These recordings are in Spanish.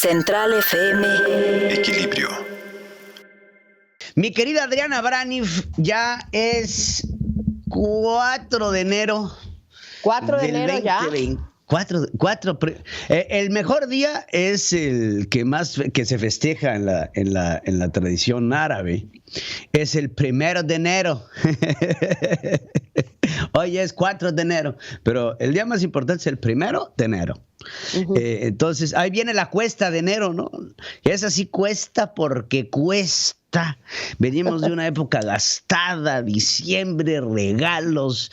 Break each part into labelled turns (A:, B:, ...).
A: Central FM.
B: Equilibrio.
C: Mi querida Adriana Braniff, ya es 4 de enero.
D: 4 de enero
C: 2020. Ya. El mejor día es el que se festeja en la tradición árabe. Es el 1 de enero. Hoy es 4 de enero, pero el día más importante es el 1 de enero. Uh-huh. Entonces, ahí viene la cuesta de enero, ¿no? Y esa sí cuesta porque cuesta. Venimos de una época gastada, diciembre, regalos,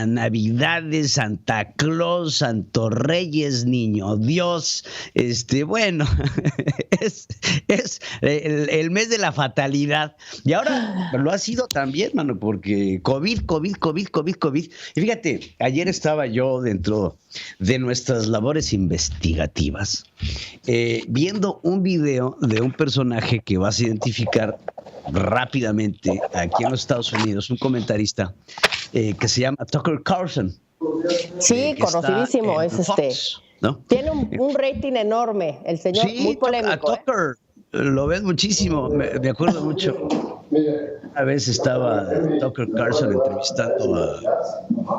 C: Navidades, Santa Claus, Santo Reyes, Niño Dios, bueno, es el mes de la fatalidad. Y ahora lo ha sido también, mano, porque COVID. Y fíjate, ayer estaba yo dentro de nuestras labores investigativas, viendo un video de un personaje que vas a identificar rápidamente aquí en los Estados Unidos, un comentarista que se llama Tucker Carlson.
D: Sí, conocidísimo, es Fox, ¿no? Tiene un rating enorme, el señor, sí, muy polémico.
C: A Tucker lo ves muchísimo, me acuerdo mucho. Una vez estaba Tucker Carlson entrevistando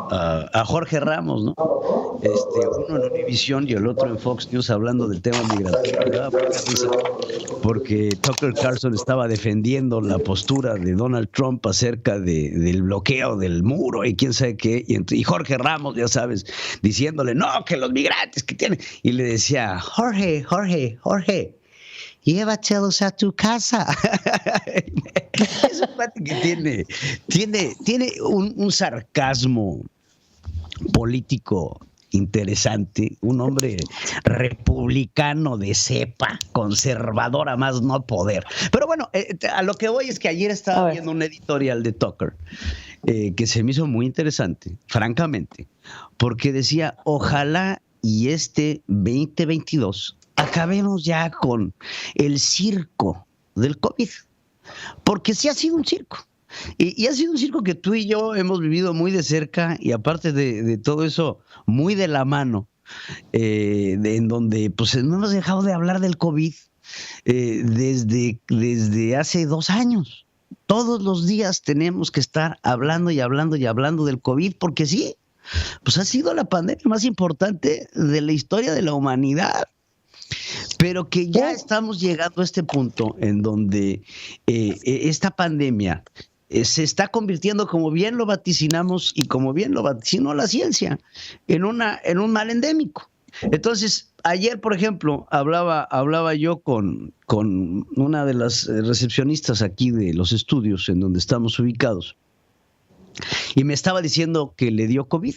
C: a Jorge Ramos, ¿no? Uno en Univision y el otro en Fox News hablando del tema migratorio. Me daba mucha risa porque Tucker Carlson estaba defendiendo la postura de Donald Trump acerca del bloqueo del muro y quién sabe qué, y Jorge Ramos, ya sabes, diciéndole, no, que los migrantes que tienen, y le decía, Jorge, llévatelos a tu casa. Es un cuate que tiene un sarcasmo político interesante, un hombre republicano de cepa, conservador a más no poder. Pero bueno, a lo que voy es que ayer estaba viendo un editorial de Tucker que se me hizo muy interesante, francamente, porque decía, ojalá y 2022 acabemos ya con el circo del COVID, porque sí ha sido un circo. Y ha sido un circo que tú y yo hemos vivido muy de cerca y aparte de todo eso, muy de la mano, en donde pues no hemos dejado de hablar del COVID desde hace 2 años. Todos los días tenemos que estar hablando del COVID porque sí, pues ha sido la pandemia más importante de la historia de la humanidad. Pero que ya estamos llegando a este punto en donde esta pandemia se está convirtiendo, como bien lo vaticinamos y como bien lo vaticinó la ciencia, en un mal endémico. Entonces, ayer, por ejemplo, hablaba yo con una de las recepcionistas aquí de los estudios en donde estamos ubicados y me estaba diciendo que le dio COVID.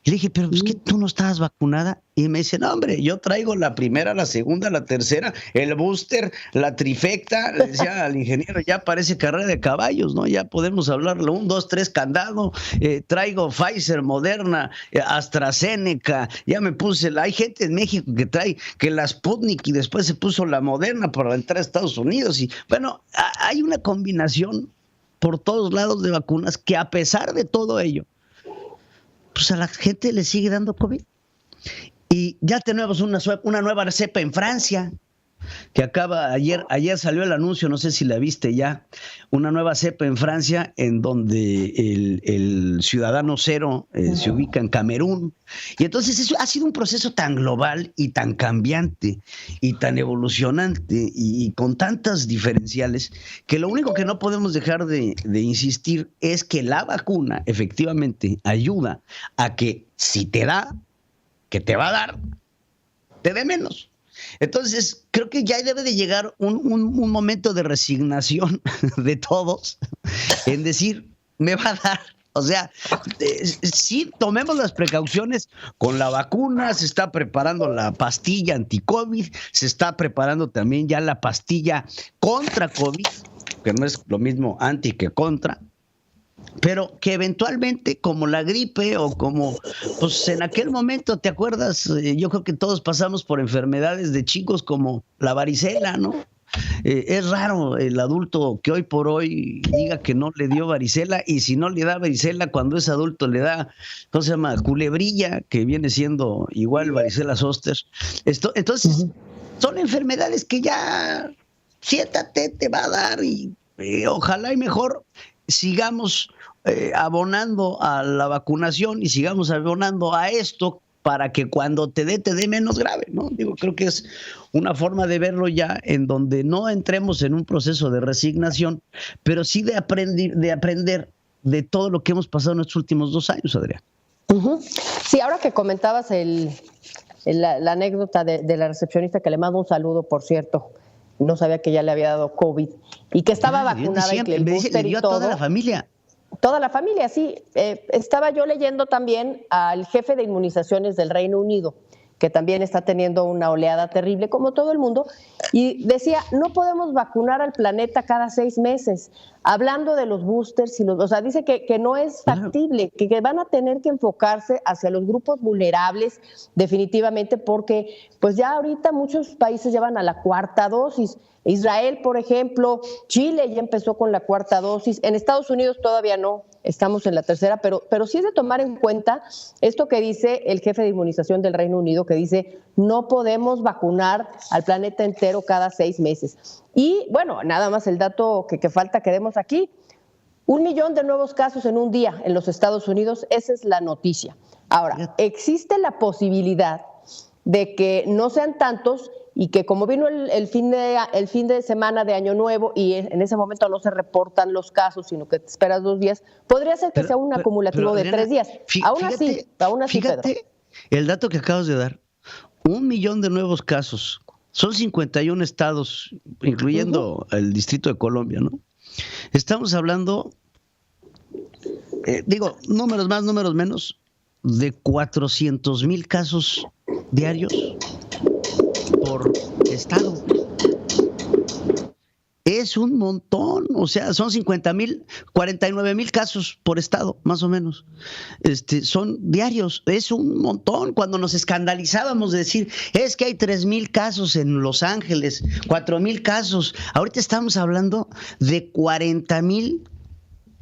C: Y le dije, pero es que tú no estabas vacunada. Y me dice, no, hombre, yo traigo la primera, la segunda, la tercera, el booster, la trifecta. Le decía al ingeniero, ya parece carrera de caballos, ¿no? Ya podemos hablarlo, 1, 2, 3, candado. Traigo Pfizer, Moderna, AstraZeneca. Ya me puse, hay gente en México que trae que la Sputnik y después se puso la Moderna para entrar a Estados Unidos. Y bueno, hay una combinación por todos lados de vacunas que a pesar de todo ello, pues a la gente le sigue dando COVID. Y ya tenemos una nueva cepa en Francia, que acaba, ayer salió el anuncio, no sé si la viste ya, una nueva cepa en Francia en donde el ciudadano cero se ubica en Camerún. Y entonces eso ha sido un proceso tan global y tan cambiante y tan evolucionante y con tantas diferenciales que lo único que no podemos dejar de insistir es que la vacuna efectivamente ayuda a que si te da, que te va a dar, te dé menos. Entonces, creo que ya debe de llegar un momento de resignación de todos en decir, me va a dar. O sea, sí, tomemos las precauciones con la vacuna, se está preparando la pastilla anti-COVID, se está preparando también ya la pastilla contra COVID, que no es lo mismo anti que contra. Pero que eventualmente, como la gripe o como, pues en aquel momento, ¿te acuerdas? Yo creo que todos pasamos por enfermedades de chicos como la varicela, ¿no? Es raro el adulto que hoy por hoy diga que no le dio varicela y si no le da varicela cuando es adulto le da, ¿cómo se llama? Culebrilla, que viene siendo igual varicela zoster. Entonces, son enfermedades que ya, siéntate, te va a dar y ojalá y mejor sigamos abonando a la vacunación y sigamos abonando a esto para que cuando te dé menos grave, ¿no? Digo, creo que es una forma de verlo ya en donde no entremos en un proceso de resignación, pero sí de aprender de todo lo que hemos pasado en estos últimos 2 años, Adrián.
D: Uh-huh. Sí, ahora que comentabas la anécdota de la recepcionista, que le mando un saludo, por cierto, no sabía que ya le había dado COVID y que estaba vacunada y que el booster y todo.
C: Toda la familia.
D: Toda la familia, sí. Estaba yo leyendo también al jefe de inmunizaciones del Reino Unido, que también está teniendo una oleada terrible, como todo el mundo, y decía, no podemos vacunar al planeta cada 6 meses, hablando de los boosters, o sea, dice que no es factible, que van a tener que enfocarse hacia los grupos vulnerables, definitivamente, porque pues ya ahorita muchos países llevan a la 4ª dosis. Israel, por ejemplo, Chile ya empezó con la 4ª dosis, en Estados Unidos todavía no, estamos en la 3ª, pero sí es de tomar en cuenta esto que dice el jefe de inmunización del Reino Unido, que dice, no podemos vacunar al planeta entero cada 6 meses. Y bueno, nada más el dato que falta que demos aquí, 1 millón de nuevos casos en un día en los Estados Unidos, esa es la noticia. Ahora, existe la posibilidad de que no sean tantos y que como vino el fin de semana de Año Nuevo y en ese momento no se reportan los casos, sino que te esperas 2 días, podría ser que sea un acumulativo de 3 días. Aún así,
C: fíjate, Pedro, el dato que acabas de dar, 1 millón de nuevos casos, son 51 estados, incluyendo el Distrito de Colombia, ¿no? Estamos hablando, números más, números menos, de 400,000 casos diarios por estado. Es un montón, o sea, son 49,000 casos por estado, más o menos. Son diarios, es un montón. Cuando nos escandalizábamos de decir, es que hay 3,000 casos en Los Ángeles, 4,000 casos. Ahorita estamos hablando de 40,000,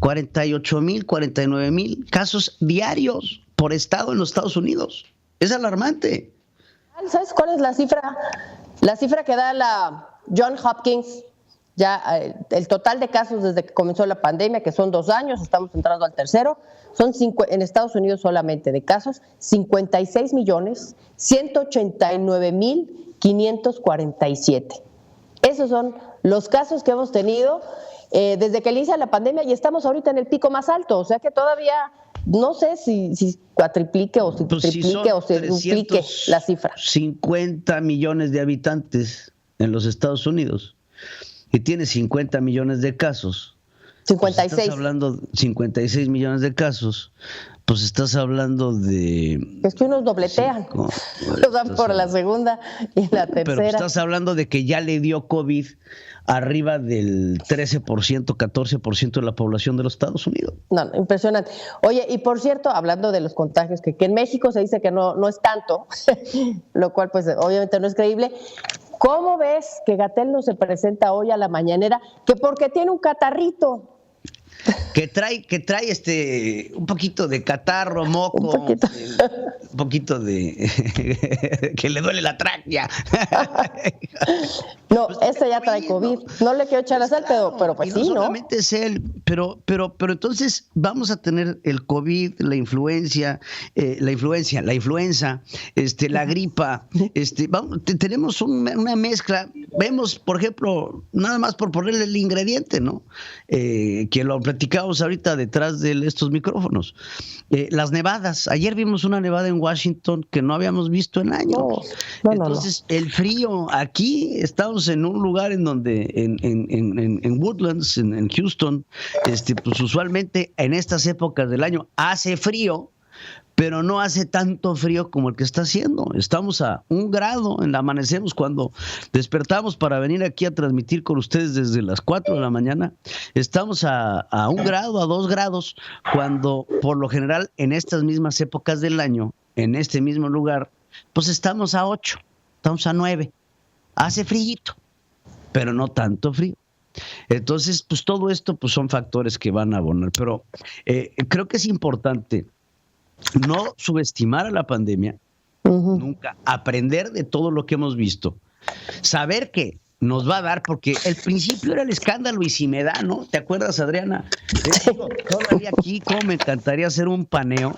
C: 48,000, 49,000 casos diarios por estado en los Estados Unidos. Es alarmante.
D: ¿Sabes cuál es la cifra? La cifra que da la Johns Hopkins, ya el total de casos desde que comenzó la pandemia, que son 2 años, estamos entrando al 3º, son en Estados Unidos solamente de casos, 56,189,547. Esos son los casos que hemos tenido desde que inicia la pandemia y estamos ahorita en el pico más alto, o sea que todavía no sé si cuatriplique o si triplique o se duplique la cifra.
C: 50 millones de habitantes en los Estados Unidos y tiene 50 millones de casos.
D: 56.
C: Pues estás hablando de 56 millones de casos, pues estás hablando de...
D: Es que unos dobletean, los dan por la segunda y la tercera.
C: Pero estás hablando de que ya le dio COVID arriba del 13%, 14% de la población de los Estados Unidos.
D: No, impresionante. Oye, y por cierto, hablando de los contagios, que en México se dice que no es tanto, lo cual pues obviamente no es creíble. ¿Cómo ves que Gatell no se presenta hoy a la mañanera? Que porque tiene un catarrito.
C: Que trae un poquito de catarro, moco, un poquito de que le duele la tráquea.
D: No, pues ya trae COVID. No le quiero echar la sal, pero pues sí, ¿no?
C: Solamente es él, pero entonces vamos a tener el COVID, la influenza, la gripa, tenemos una mezcla. Vemos, por ejemplo, nada más por ponerle el ingrediente, ¿no? Que lo platicamos ahorita detrás de estos micrófonos. Las nevadas. Ayer vimos una nevada en Washington que no habíamos visto en años. Entonces, el frío. Aquí estamos en un lugar en donde, en Woodlands, en Houston, pues usualmente en estas épocas del año hace frío, pero no hace tanto frío como el que está haciendo. Estamos a 1 grado, amanecemos cuando despertamos para venir aquí a transmitir con ustedes desde las 4 de la mañana. Estamos a 1 grado, a 2 grados, cuando por lo general en estas mismas épocas del año, en este mismo lugar, pues estamos a 8, estamos a 9. Hace frío, pero no tanto frío. Entonces, pues todo esto pues son factores que van a abonar. Pero creo que es importante no subestimar a la pandemia, nunca, aprender de todo lo que hemos visto, saber que nos va a dar, porque el principio era el escándalo y si me da, ¿no? ¿Te acuerdas, Adriana? Todavía aquí, cómo me encantaría hacer un paneo,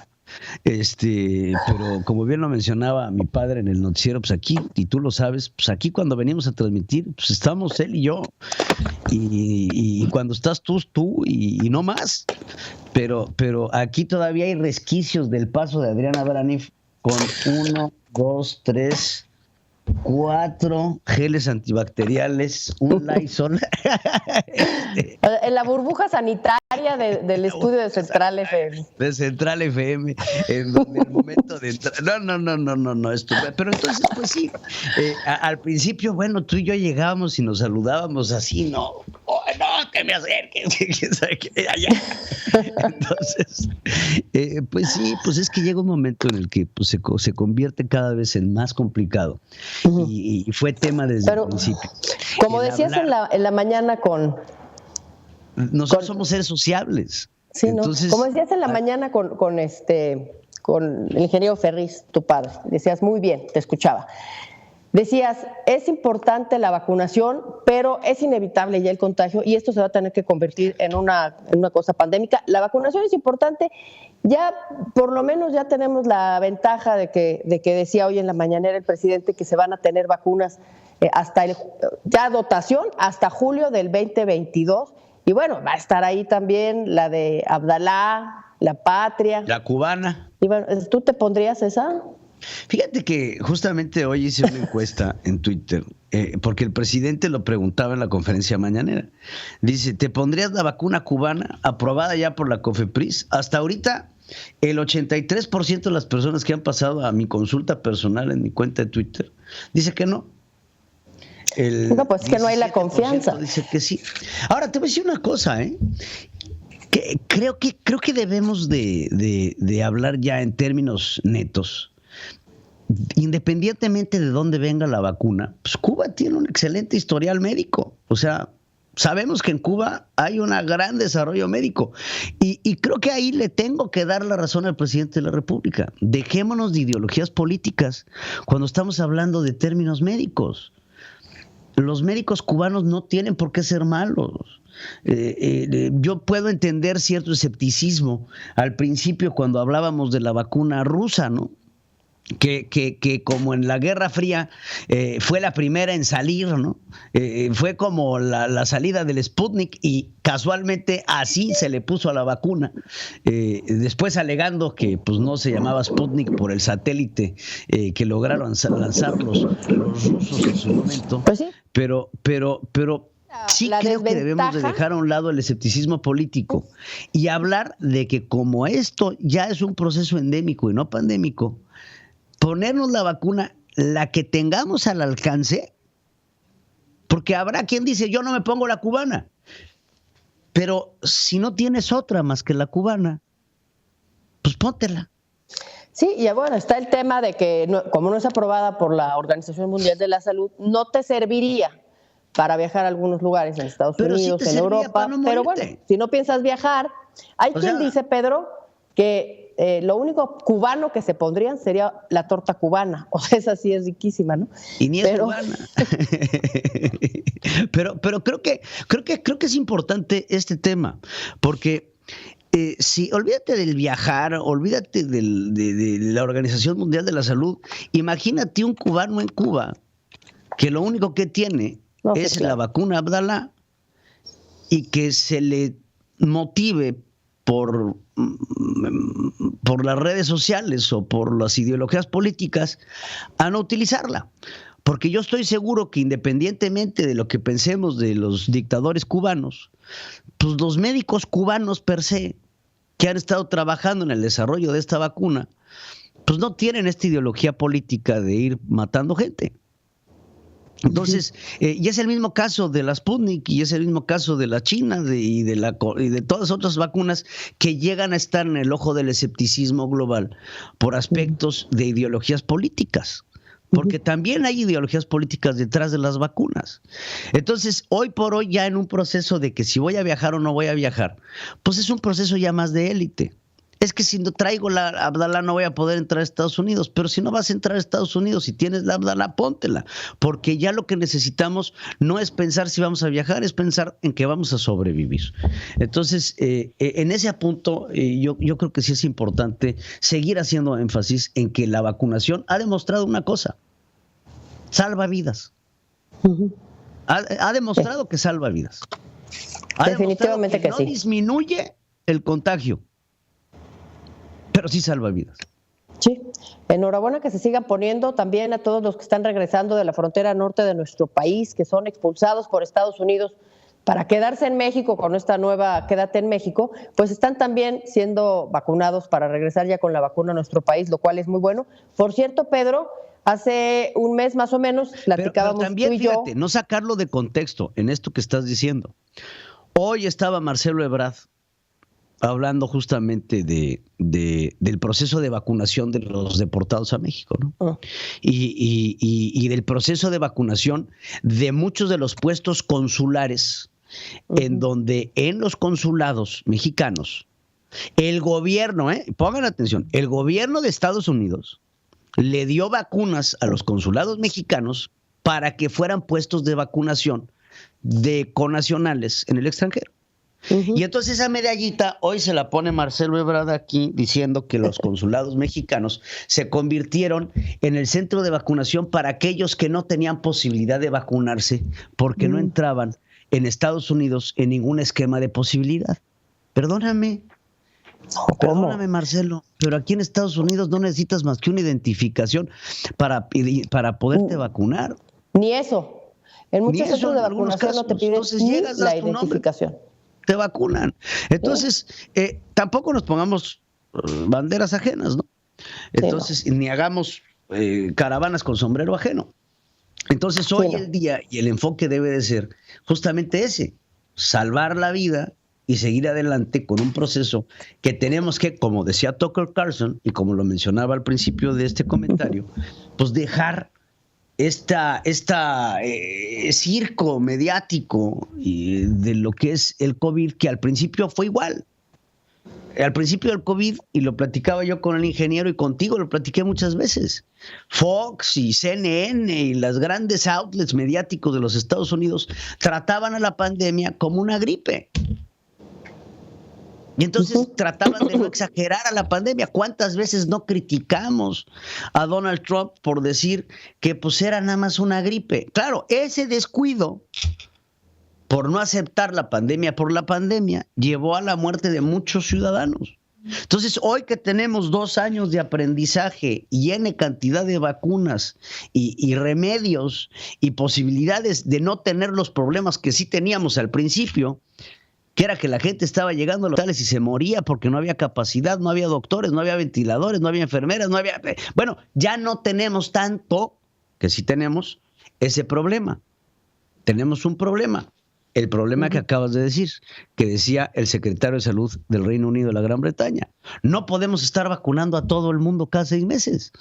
C: pero como bien lo mencionaba mi padre en el noticiero, pues aquí, y tú lo sabes, pues aquí cuando venimos a transmitir, pues estamos él y yo, y cuando estás tú y no más, pero aquí todavía hay resquicios del paso de Adriana Braniff con 1, 2, 3... 4 geles antibacteriales, un Lysol.
D: En la burbuja sanitaria del estudio de Central FM.
C: De Central FM, en donde el momento de entrar. No, estupendo. Pero entonces, pues sí, al principio, bueno, tú y yo llegábamos y nos saludábamos así, no, no, que me acerques, Entonces, pues sí, pues es que llega un momento en el que pues, se convierte cada vez en más complicado. Y fue tema desde el principio.
D: Como decías en la mañana con...
C: Nosotros somos seres sociables.
D: Sí, entonces, ¿no? Como decías en la mañana con el ingeniero Ferriz, tu padre, decías muy bien, te escuchaba. Decías, es importante la vacunación, pero es inevitable ya el contagio y esto se va a tener que convertir en una cosa pandémica. La vacunación es importante, ya por lo menos ya tenemos la ventaja de que decía hoy en la mañanera el presidente que se van a tener vacunas ya dotación hasta julio del 2022 y bueno, va a estar ahí también la de Abdalá, la Patria.
C: La cubana.
D: Y bueno, ¿tú te pondrías esa?
C: Fíjate que justamente hoy hice una encuesta en Twitter, porque el presidente lo preguntaba en la conferencia mañanera. Dice, ¿te pondrías la vacuna cubana aprobada ya por la COFEPRIS? Hasta ahorita, el 83% de las personas que han pasado a mi consulta personal en mi cuenta de Twitter, dice que no.
D: No, pues es que no hay la confianza.
C: Dice que sí. Ahora, te voy a decir una cosa, que creo que debemos de hablar ya en términos netos. Independientemente de dónde venga la vacuna, pues Cuba tiene un excelente historial médico. O sea, sabemos que en Cuba hay un gran desarrollo médico. Y creo que ahí le tengo que dar la razón al presidente de la República. Dejémonos de ideologías políticas cuando estamos hablando de términos médicos. Los médicos cubanos no tienen por qué ser malos. Yo puedo entender cierto escepticismo al principio cuando hablábamos de la vacuna rusa, ¿no? Que como en la Guerra Fría fue la primera en salir, ¿no? Fue como la salida del Sputnik y casualmente así se le puso a la vacuna, después alegando que pues no se llamaba Sputnik por el satélite que lograron lanzar los rusos en su momento.
D: Pues sí.
C: Pero sí creo que debemos de dejar a un lado el escepticismo político y hablar de que como esto ya es un proceso endémico y no pandémico, ponernos la vacuna, la que tengamos al alcance, porque habrá quien dice, yo no me pongo la cubana, pero si no tienes otra más que la cubana, pues póntela.
D: Sí, y bueno, está el tema de que como no es aprobada por la Organización Mundial de la Salud, no te serviría para viajar a algunos lugares en Estados Unidos, en Europa, pero bueno, si no piensas viajar, hay quien dice, Pedro, que lo único cubano que se pondrían sería la torta cubana. O sea, esa sí es riquísima, ¿no?
C: Y ni es cubana. pero creo que es importante este tema, porque si olvídate del viajar, olvídate de la Organización Mundial de la Salud, imagínate un cubano en Cuba que lo único que tiene es la vacuna Abdalá y que se le motive por las redes sociales o por las ideologías políticas a no utilizarla. Porque yo estoy seguro que independientemente de lo que pensemos de los dictadores cubanos, pues los médicos cubanos per se, que han estado trabajando en el desarrollo de esta vacuna, pues no tienen esta ideología política de ir matando gente. Entonces, y es el mismo caso de la Sputnik y es el mismo caso de la China y de todas otras vacunas que llegan a estar en el ojo del escepticismo global por aspectos de ideologías políticas, porque también hay ideologías políticas detrás de las vacunas. Entonces, hoy por hoy ya en un proceso de que si voy a viajar o no voy a viajar, pues es un proceso ya más de élite. es que si no traigo la Abdala no voy a poder entrar a Estados Unidos. Pero si no vas a entrar a Estados Unidos y tienes la Abdala, póntela. Porque ya lo que necesitamos no es pensar si vamos a viajar, es pensar en que vamos a sobrevivir. Entonces, en ese punto, yo creo que sí es importante seguir haciendo énfasis en que la vacunación ha demostrado una cosa: salva vidas. Uh-huh. Ha demostrado que salva vidas.
D: Definitivamente que
C: no
D: sí.
C: Disminuye el contagio, pero sí salva vidas.
D: Sí, enhorabuena que se sigan poniendo también a todos los que están regresando de la frontera norte de nuestro país, que son expulsados por Estados Unidos para quedarse en México con esta nueva Quédate en México, pues están también siendo vacunados para regresar ya con la vacuna a nuestro país, lo cual es muy bueno. Por cierto, Pedro, hace un mes más o menos platicábamos
C: pero también,
D: tú y yo.
C: fíjate, no sacarlo de contexto en esto que estás diciendo. Hoy estaba Marcelo Ebrard hablando justamente del proceso de vacunación de los deportados a México, ¿no? Y del proceso de vacunación de muchos de los puestos consulares, en donde en los consulados mexicanos, el gobierno, pongan atención, el gobierno de Estados Unidos le dio vacunas a los consulados mexicanos para que fueran puestos de vacunación de connacionales en el extranjero. Y entonces esa medallita hoy se la pone Marcelo Ebrard aquí diciendo que los consulados mexicanos se convirtieron en el centro de vacunación para aquellos que no tenían posibilidad de vacunarse porque no entraban en Estados Unidos en ningún esquema de posibilidad. Perdóname, Marcelo, pero aquí en Estados Unidos no necesitas más que una identificación para poderte vacunar.
D: Ni eso. En muchos centros de vacunación no te piden ni la identificación.
C: Te vacunan. Entonces, tampoco nos pongamos banderas ajenas, ¿no? Entonces, ni hagamos caravanas con sombrero ajeno. Entonces, hoy el día y el enfoque debe de ser justamente ese: salvar la vida y seguir adelante con un proceso que tenemos que, como decía Tucker Carlson, y como lo mencionaba al principio de este comentario, pues dejar circo mediático de lo que es el COVID, que al principio fue igual. Al principio del COVID, y lo platicaba yo con el ingeniero y contigo, lo platiqué muchas veces, Fox y CNN y los grandes outlets mediáticos de los Estados Unidos trataban a la pandemia como una gripe. Y entonces trataban de no exagerar a la pandemia. ¿Cuántas veces no criticamos a Donald Trump por decir que pues era nada más una gripe? Claro, ese descuido por no aceptar la pandemia por la pandemia llevó a la muerte de muchos ciudadanos. Entonces, hoy que tenemos 2 años de aprendizaje y N cantidad de vacunas y remedios y posibilidades de no tener los problemas que sí teníamos al principio, que era que la gente estaba llegando a los hospitales y se moría porque no había capacidad, no había doctores, no había ventiladores, no había enfermeras, no había... Bueno, ya no tenemos tanto, que sí tenemos, ese problema. Tenemos un problema. El problema que acabas de decir, que decía el secretario de Salud del Reino Unido de la Gran Bretaña. No podemos estar vacunando a todo el mundo cada 6 meses.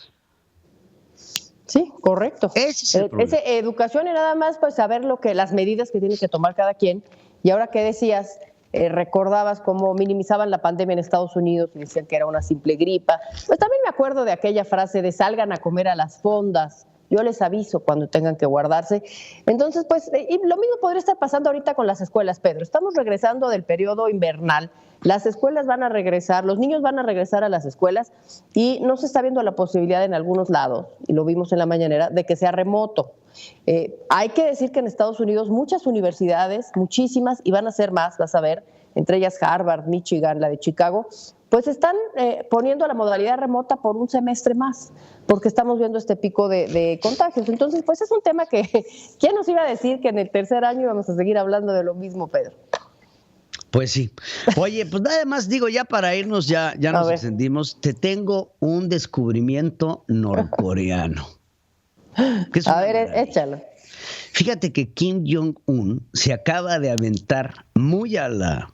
D: Sí, correcto.
C: Ese es el problema.
D: Educación y nada más, pues saber las medidas que tiene que tomar cada quien. Y ahora que decías, recordabas cómo minimizaban la pandemia en Estados Unidos y decían que era una simple gripa. Pues también me acuerdo de aquella frase de salgan a comer a las fondas. Yo les aviso cuando tengan que guardarse. Entonces, pues, y lo mismo podría estar pasando ahorita con las escuelas, Pedro. Estamos regresando del periodo invernal. Las escuelas van a regresar, los niños van a regresar a las escuelas y no se está viendo la posibilidad en algunos lados, y lo vimos en la mañanera, de que sea remoto. Hay que decir que en Estados Unidos muchas universidades, muchísimas, y van a ser más, vas a ver, entre ellas Harvard, Michigan, la de Chicago, pues están poniendo la modalidad remota por un semestre más, porque estamos viendo este pico de contagios. Entonces, pues es un tema que, ¿quién nos iba a decir que en el tercer año íbamos a seguir hablando de lo mismo, Pedro?
C: Pues sí. Oye, pues nada más digo, ya para irnos, ya nos extendimos, te tengo un descubrimiento norcoreano.
D: A ver, échalo.
C: Fíjate que Kim Jong-un se acaba de aventar muy a la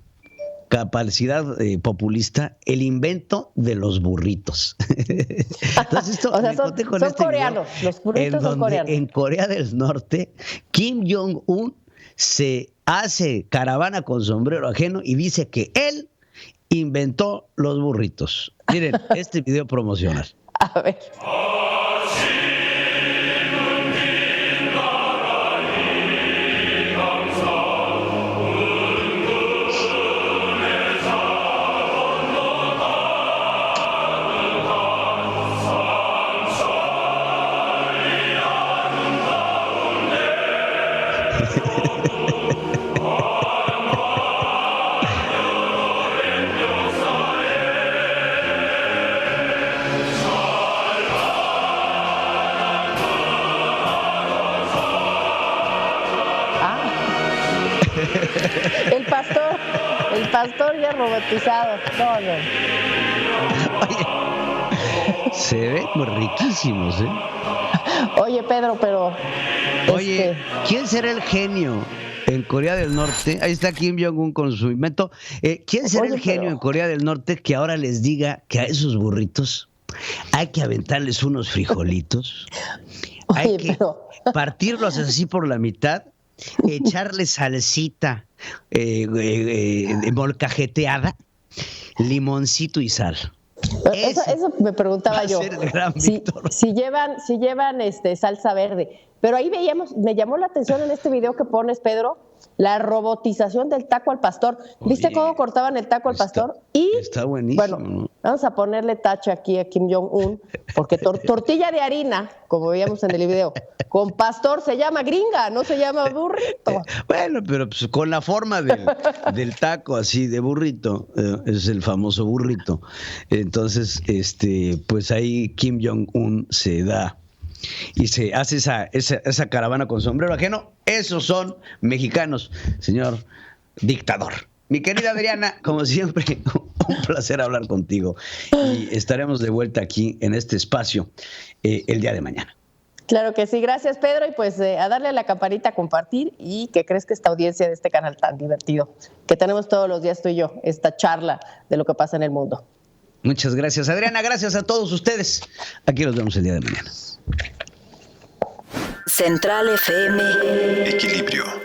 C: capacidad populista el invento de los burritos. Entonces esto
D: o sea, son coreanos, los burritos son coreanos.
C: En Corea del Norte, Kim Jong-un se hace caravana con sombrero ajeno y dice que él inventó los burritos. Miren, este video promocional.
D: A ver. El pastor ya robotizado. No.
C: Oye, se ven muy riquísimos, ¿eh?
D: Oye, Pedro, pero...
C: Oye, ¿quién será el genio en Corea del Norte? Ahí está Kim Jong-un con su invento. ¿Quién será el genio en Corea del Norte que ahora les diga que a esos burritos hay que aventarles unos frijolitos? Hay que partirlos así por la mitad, echarle salsita molcajeteada, limoncito y sal.
D: Eso me preguntaba yo. Si llevan salsa verde. Pero ahí veíamos, me llamó la atención en este video que pones, Pedro, la robotización del taco al pastor. ¿Viste cómo cortaban el taco al pastor? Y
C: está buenísimo.
D: Bueno, vamos a ponerle tache aquí a Kim Jong-un, porque tortilla de harina, como veíamos en el video, con pastor se llama gringa, no se llama burrito.
C: Bueno, pero pues, con la forma del taco así de burrito, es el famoso burrito. Entonces, pues ahí Kim Jong-un se da y se hace esa caravana con sombrero ajeno. Esos son mexicanos, señor dictador. Mi querida Adriana, como siempre, un placer hablar contigo y estaremos de vuelta aquí en este espacio el día de mañana.
D: Claro que sí, gracias Pedro, y pues a darle a la campanita, a compartir, y que crezca esta audiencia de este canal tan divertido que tenemos todos los días tú y yo, esta charla de lo que pasa en el mundo.
C: Muchas gracias, Adriana, gracias a todos ustedes. Aquí los vemos el día de mañana.
A: Central FM.
B: Equilibrio.